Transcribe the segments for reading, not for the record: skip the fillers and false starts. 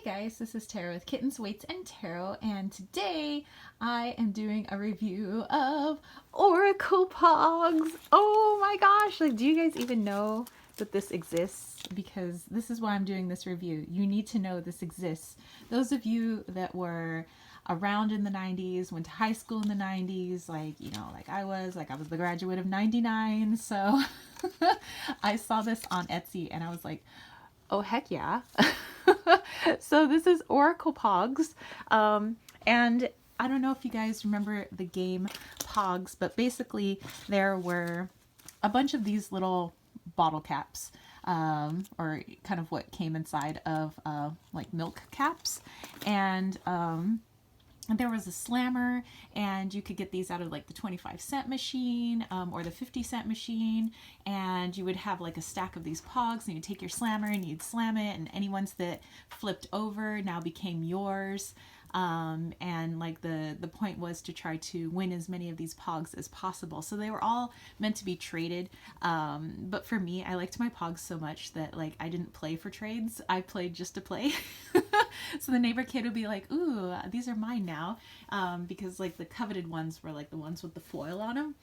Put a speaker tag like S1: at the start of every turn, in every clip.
S1: guys, this is Tarot with Kittens, Weights, and Tarot, and today I am doing a review of Oracle Poggz. Oh my gosh, like, do you guys even know that this exists? Because this is why I'm doing this review. You need to know this exists. Those of you that were around in the 90s, went to high school in the 90s, like, you know, like I was the graduate of 99, so I saw this on Etsy and I was like, oh heck yeah. So this is Oracle Poggz, and I don't know if you guys remember the game Poggz, but basically there were a bunch of these little bottle caps, or kind of what came inside of like milk caps, and there was a slammer, and you could get these out of like the 25-cent machine, or the 50-cent machine, and you would have like a stack of these Poggz, and you'd take your slammer and you'd slam it, and any ones that flipped over now became yours. And like the point was to try to win as many of these Poggz as possible. So they were all meant to be traded. But for me, I liked my Poggz so much that like I didn't play for trades. I played just to play. So the neighbor kid would be like, ooh, these are mine now. Because like the coveted ones were like the ones with the foil on them.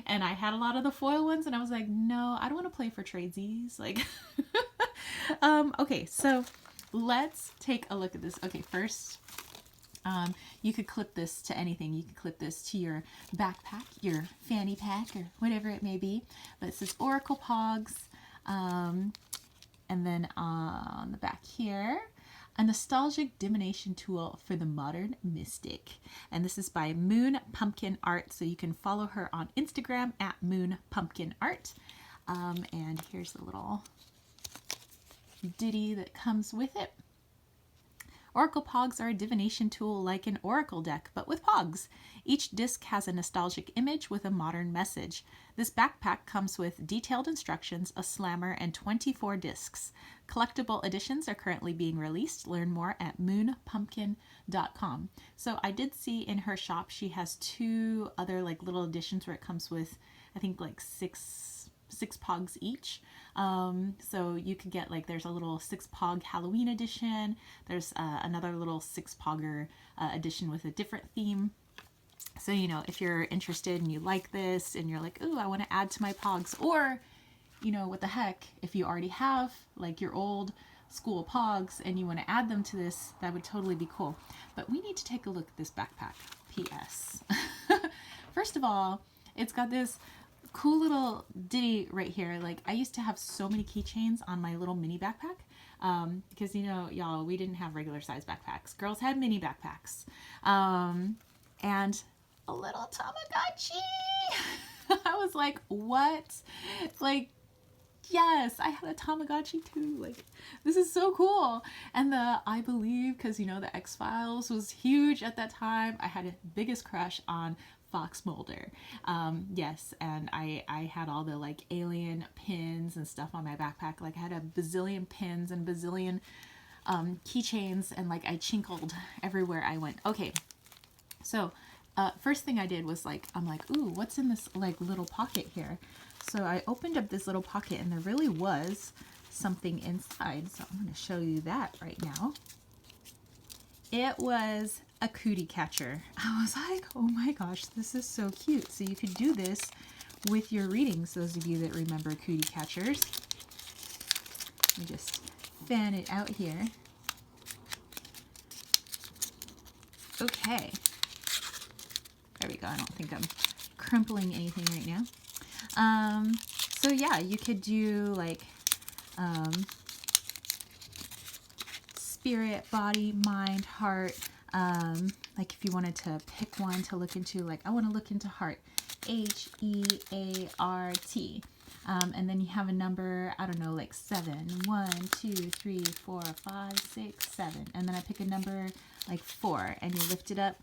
S1: And I had a lot of the foil ones, and I was like, no, I don't want to play for tradesies. Like, okay, so let's take a look at this. Okay, first, you could clip this to anything. You could clip this to your backpack, your fanny pack, or whatever it may be. But it says Oracle Poggz. And then on the back here, a nostalgic divination tool for the modern mystic. And this is by Moon Pumpkin Art. So you can follow her on Instagram at Moon Pumpkin Art. And here's the little ditty that comes with it. Oracle Poggz are a divination tool like an oracle deck, but with Poggz. Each disc has a nostalgic image with a modern message. This backpack comes with detailed instructions, a slammer, and 24 discs. Collectible editions are currently being released. Learn more at moonpumpkin.com. So I did see in her shop she has two other like little editions where it comes with, I think, like six Poggz each. So you could get like, there's a little 6-Pog Halloween edition. There's another little 6-Pogger edition with a different theme. So, you know, if you're interested and you like this and you're like, ooh, I want to add to my Poggz, or, you know, what the heck, if you already have like your old school Poggz and you want to add them to this, that would totally be cool. But we need to take a look at this backpack. P.S. First of all, it's got this cool little ditty right here. Like, I used to have so many keychains on my little mini backpack, because, you know, y'all, we didn't have regular size backpacks. Girls had mini backpacks, and a little Tamagotchi. I was like, what? Like, yes, I had a Tamagotchi too. Like, this is so cool. And the I Believe, because, you know, the X-Files was huge at that time. I had a biggest crush on Fox Mulder. Yes, and I had all the like alien pins and stuff on my backpack. Like, I had a bazillion pins and bazillion keychains, and like I chinkled everywhere I went. Okay, so first thing I did was like, I'm like, ooh, what's in this like little pocket here? So I opened up this little pocket, and there really was something inside. So I'm going to show you that right now. It was a Cootie Catcher. I was like, oh my gosh, this is so cute. So you could do this with your readings, those of you that remember Cootie Catchers. Let me just fan it out here. Okay. There we go. I don't think I'm crumpling anything right now. So yeah, you could do like spirit, body, mind, heart. Like if you wanted to pick one to look into, like I want to look into heart, H-E-A-R-T. And then you have a number, I don't know, like 7. 1, 2, 3, 4, 5, 6, 7. And then I pick a number like 4, and you lift it up.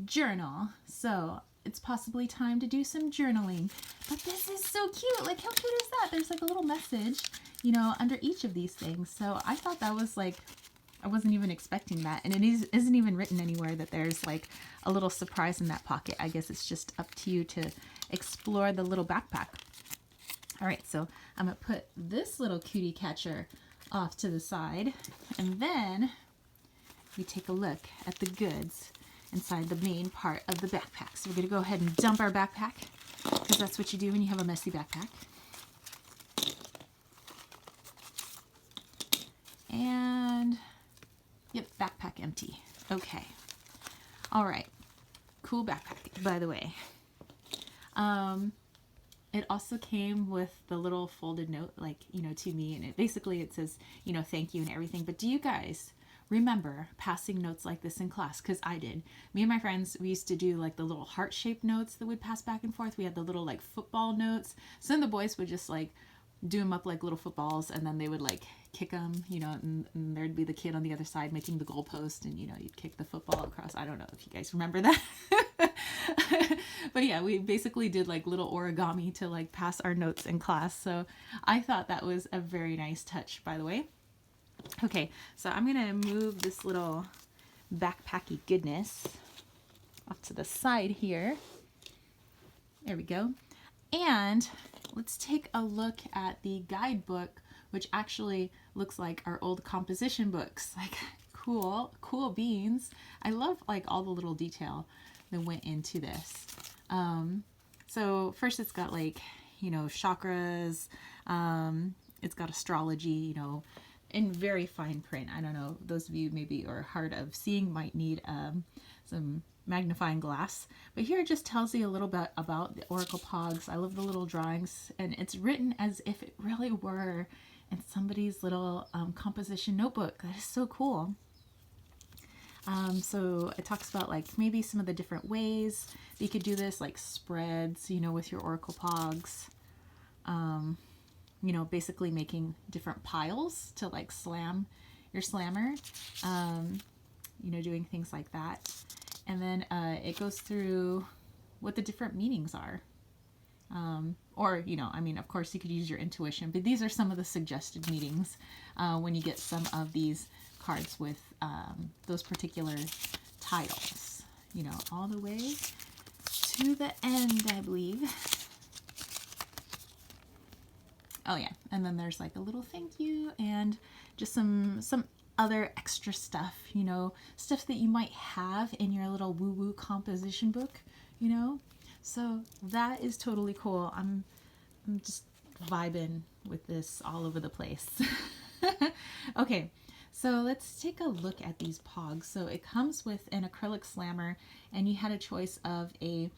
S1: Journal. So it's possibly time to do some journaling. But this is so cute. Like, how cute is that? There's like a little message, you know, under each of these things. So I thought that was like, I wasn't even expecting that. And it isn't even written anywhere that there's like a little surprise in that pocket. I guess it's just up to you to explore the little backpack. All right, so I'm going to put this little Cootie Catcher off to the side. And then we take a look at the goods inside the main part of the backpack. So we're going to go ahead and dump our backpack, because that's what you do when you have a messy backpack. And, yep, backpack empty. Okay. All right. Cool backpack, by the way. It also came with the little folded note, like, you know, to me. And it says, you know, thank you and everything. But do you guys remember passing notes like this in class? Because I did. Me and my friends, we used to do like the little heart-shaped notes that we'd pass back and forth. We had the little like football notes. Some of the boys would just like do them up like little footballs, and then they would like kick them, you know, and there'd be the kid on the other side making the goalpost, and, you know, you'd kick the football across. I don't know if you guys remember that. But yeah, we basically did like little origami to like pass our notes in class. So I thought that was a very nice touch, by the way. Okay, so I'm gonna move this little backpacky goodness off to the side here. There we go. And let's take a look at the guidebook, which actually looks like our old composition books. Like, cool beans. I love like all the little detail that went into this. So first it's got like, you know, chakras. It's got astrology, you know, in very fine print. I don't know, those of you maybe are hard of seeing might need some magnifying glass. But here it just tells you a little bit about the Oracle Poggz. I love the little drawings, and it's written as if it really were in somebody's little composition notebook. That is so cool. So it talks about like maybe some of the different ways that you could do this, like spreads, you know, with your Oracle Poggz. You know, basically making different piles to like slam your slammer. You know, doing things like that. And then it goes through what the different meanings are. Or, you know, I mean, of course you could use your intuition, but these are some of the suggested meanings when you get some of these cards with those particular titles, you know, all the way to the end, I believe. Oh yeah, and then there's like a little thank you and just some other extra stuff, you know, stuff that you might have in your little woo-woo composition book, you know. So that is totally cool. I'm just vibing with this all over the place. Okay, so let's take a look at these Poggz. So it comes with an acrylic slammer, and you had a choice of a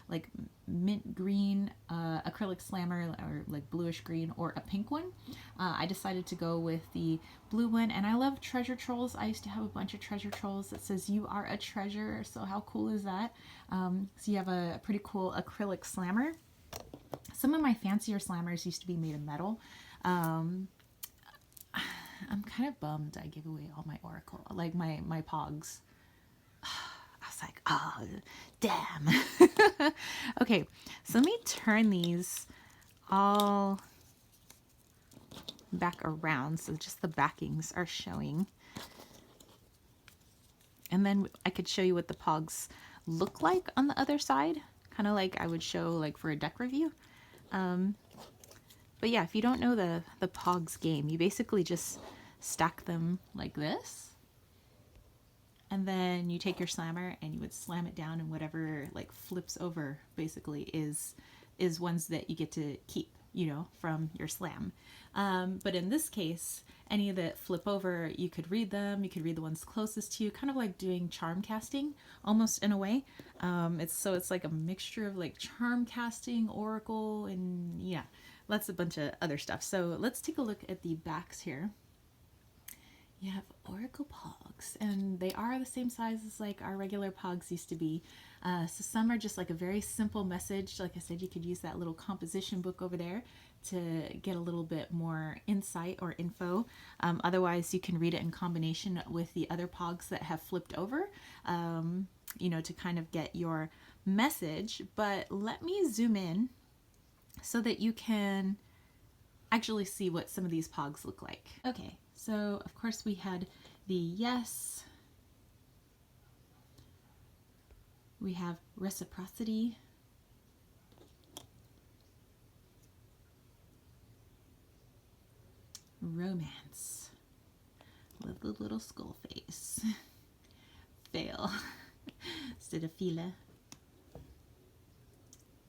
S1: like mint green acrylic slammer, or like bluish green, or a pink one. I decided to go with the blue one, and I love treasure trolls. I used to have a bunch of treasure trolls that says you are a treasure, so how cool is that? So you have a pretty cool acrylic slammer. Some of my fancier slammers used to be made of metal. I'm kind of bummed I gave away all my Oracle, like my Poggz. I was like, oh, damn. Okay, so let me turn these all back around so just the backings are showing. And then I could show you what the Poggz look like on the other side, kind of like I would show like for a deck review. But yeah, if you don't know the Poggz game, you basically just stack them like this. And then you take your slammer and you would slam it down, and whatever like flips over basically is ones that you get to keep, you know, from your slam. But in this case, any that flip over, you could read them. You could read the ones closest to you, kind of like doing charm casting, almost in a way. It's like a mixture of like charm casting, oracle, and yeah, lots of bunch of other stuff. So let's take a look at the backs here. You have Oracle Poggz, and they are the same size as like our regular Poggz used to be. So some are just like a very simple message. Like I said, you could use that little composition book over there to get a little bit more insight or info. Otherwise, you can read it in combination with the other Poggz that have flipped over, you know, to kind of get your message. But let me zoom in so that you can actually see what some of these Poggz look like. Okay. So, of course, we had the yes. We have reciprocity. Romance. with the little skull face. Fail instead of Fila.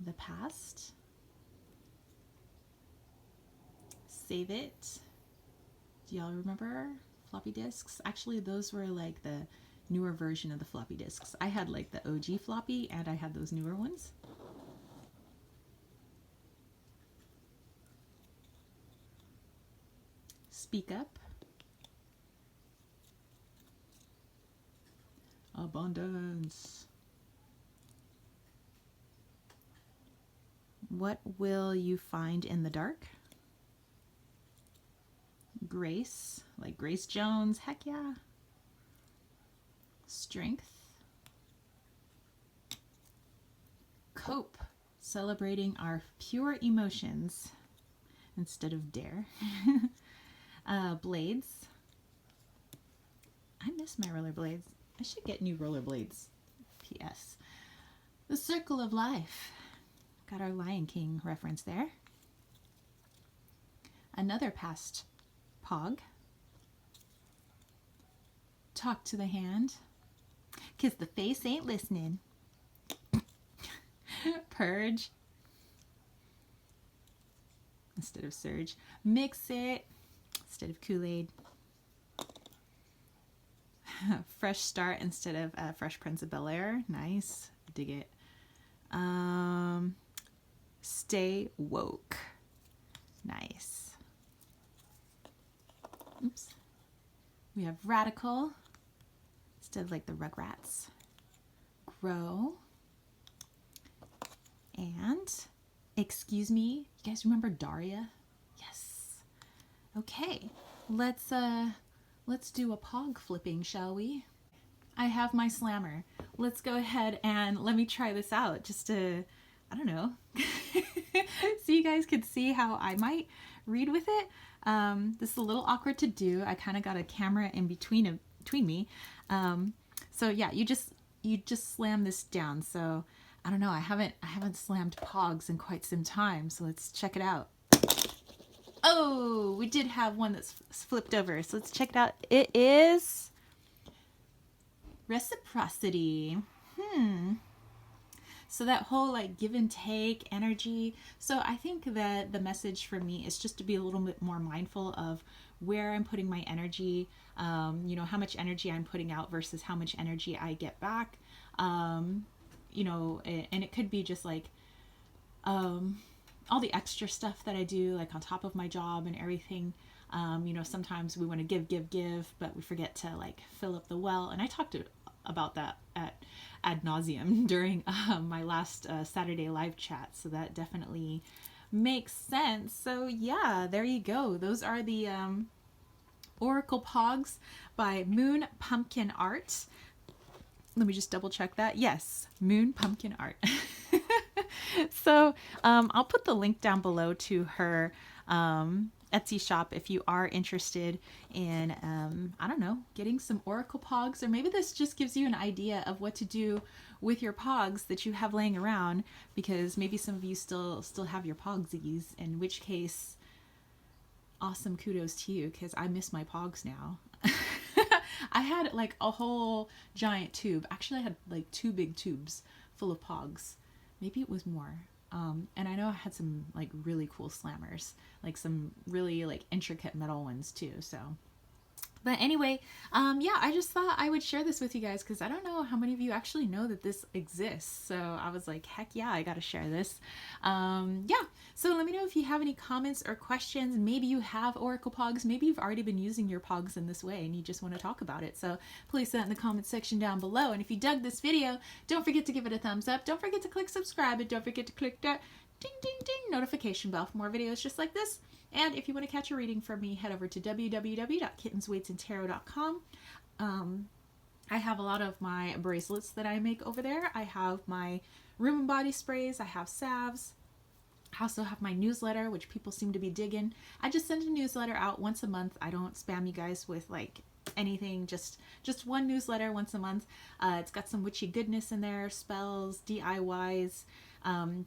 S1: The past. Save it. Do y'all remember floppy disks? Actually, those were like the newer version of the floppy disks. I had like the OG floppy and I had those newer ones. Speak up. Abundance. What will you find in the dark? Grace, like Grace Jones, heck yeah. Strength. Cope, celebrating our pure emotions instead of dare. Blades. I miss my rollerblades. I should get new rollerblades. P.S. The circle of life. Got our Lion King reference there. Another past Pog. Talk to the hand. 'Cause the face ain't listening. Purge. Instead of surge. Mix it. Instead of Kool-Aid. Fresh start instead of Fresh Prince of Bel-Air. Nice. Dig it. Stay woke. Nice. Oops. We have radical instead of like the Rugrats. Grow. And excuse me. You guys remember Daria? Yes. Okay. Let's do a pog flipping, shall we? I have my slammer. Let's go ahead and let me try this out just to, I don't know, so you guys could see how I might read with it. This is a little awkward to do. I kind of got a camera in between me. So yeah, you just slam this down. So I don't know. I haven't slammed Poggz in quite some time. So let's check it out. Oh, we did have one that's flipped over. So let's check it out. It is reciprocity. So that whole like give and take energy. So I think that the message for me is just to be a little bit more mindful of where I'm putting my energy, you know, how much energy I'm putting out versus how much energy I get back. You know, and it could be just like, all the extra stuff that I do, like on top of my job and everything. You know, sometimes we want to give, but we forget to like fill up the well. And I talked about that ad nauseum during my last Saturday live chat. So that definitely makes sense. So yeah, there you go. Those are the Oracle Poggz by Moon Pumpkin Art. Let me just double check that. Yes, Moon Pumpkin Art. So I'll put the link down below to her Etsy shop if you are interested in, I don't know, getting some Oracle Poggz, or maybe this just gives you an idea of what to do with your Poggz that you have laying around, because maybe some of you still have your Poggzies, in which case, awesome kudos to you, because I miss my Poggz now. I had like a whole giant tube. Actually, I had like 2 big tubes full of Poggz. Maybe it was more. And I know I had some like really cool slammers, like some really like intricate metal ones too. So, but anyway, yeah, I just thought I would share this with you guys because I don't know how many of you actually know that this exists. So I was like, heck yeah, I got to share this. Yeah. So let me know if you have any comments or questions. Maybe you have Oracle Poggz. Maybe you've already been using your Poggz in this way and you just want to talk about it. So please put that in the comment section down below. And if you dug this video, don't forget to give it a thumbs up. Don't forget to click subscribe, and don't forget to click that ding, ding, ding notification bell for more videos just like this. And if you want to catch a reading from me, head over to www.kittensweightsandtarot.com. I have a lot of my bracelets that I make over there. I have my room and body sprays. I have salves. I also have my newsletter, which people seem to be digging. I just send a newsletter out once a month. I don't spam you guys with like anything, just one newsletter once a month. It's got some witchy goodness in there, spells, DIYs,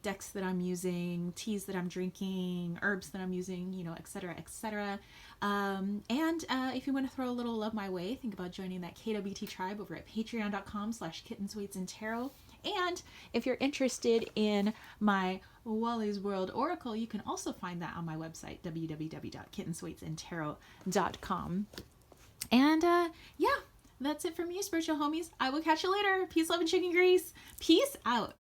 S1: decks that I'm using, teas that I'm drinking, herbs that I'm using, you know, etc., etc. And if you want to throw a little love my way, think about joining that KWT tribe over at patreon.com/kittensweetsandtarot. And if you're interested in my Wally's World Oracle, you can also find that on my website, www.kittensweetsandtarot.com. And yeah, that's it from me, spiritual homies. I will catch you later. Peace, love, and chicken grease. Peace out.